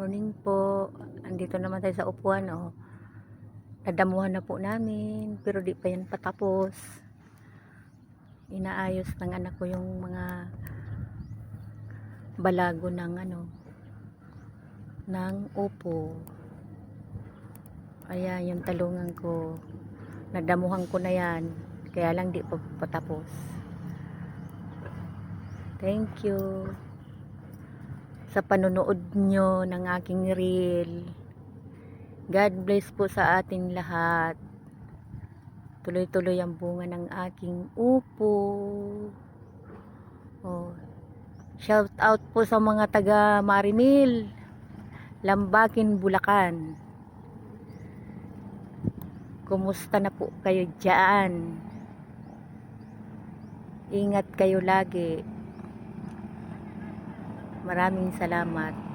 Morning po. Andito naman tayo sa upuan, oh. Nadamuhan na po namin, pero di pa yan patapos. Inaayos ng anak ko yung mga balago ng ng upo. Ayan, yung talungan ko. Nadamuhan ko na yan, kaya lang di pa patapos. Thank you sa panonood nyo ng aking reel. God bless po sa ating lahat. Tuloy-tuloy ang bunga ng aking upo. Oh. Shout out po sa mga taga Marinil, Lambakin, Bulacan. Kumusta na po kayo dyan? Ingat kayo lagi. Maraming salamat.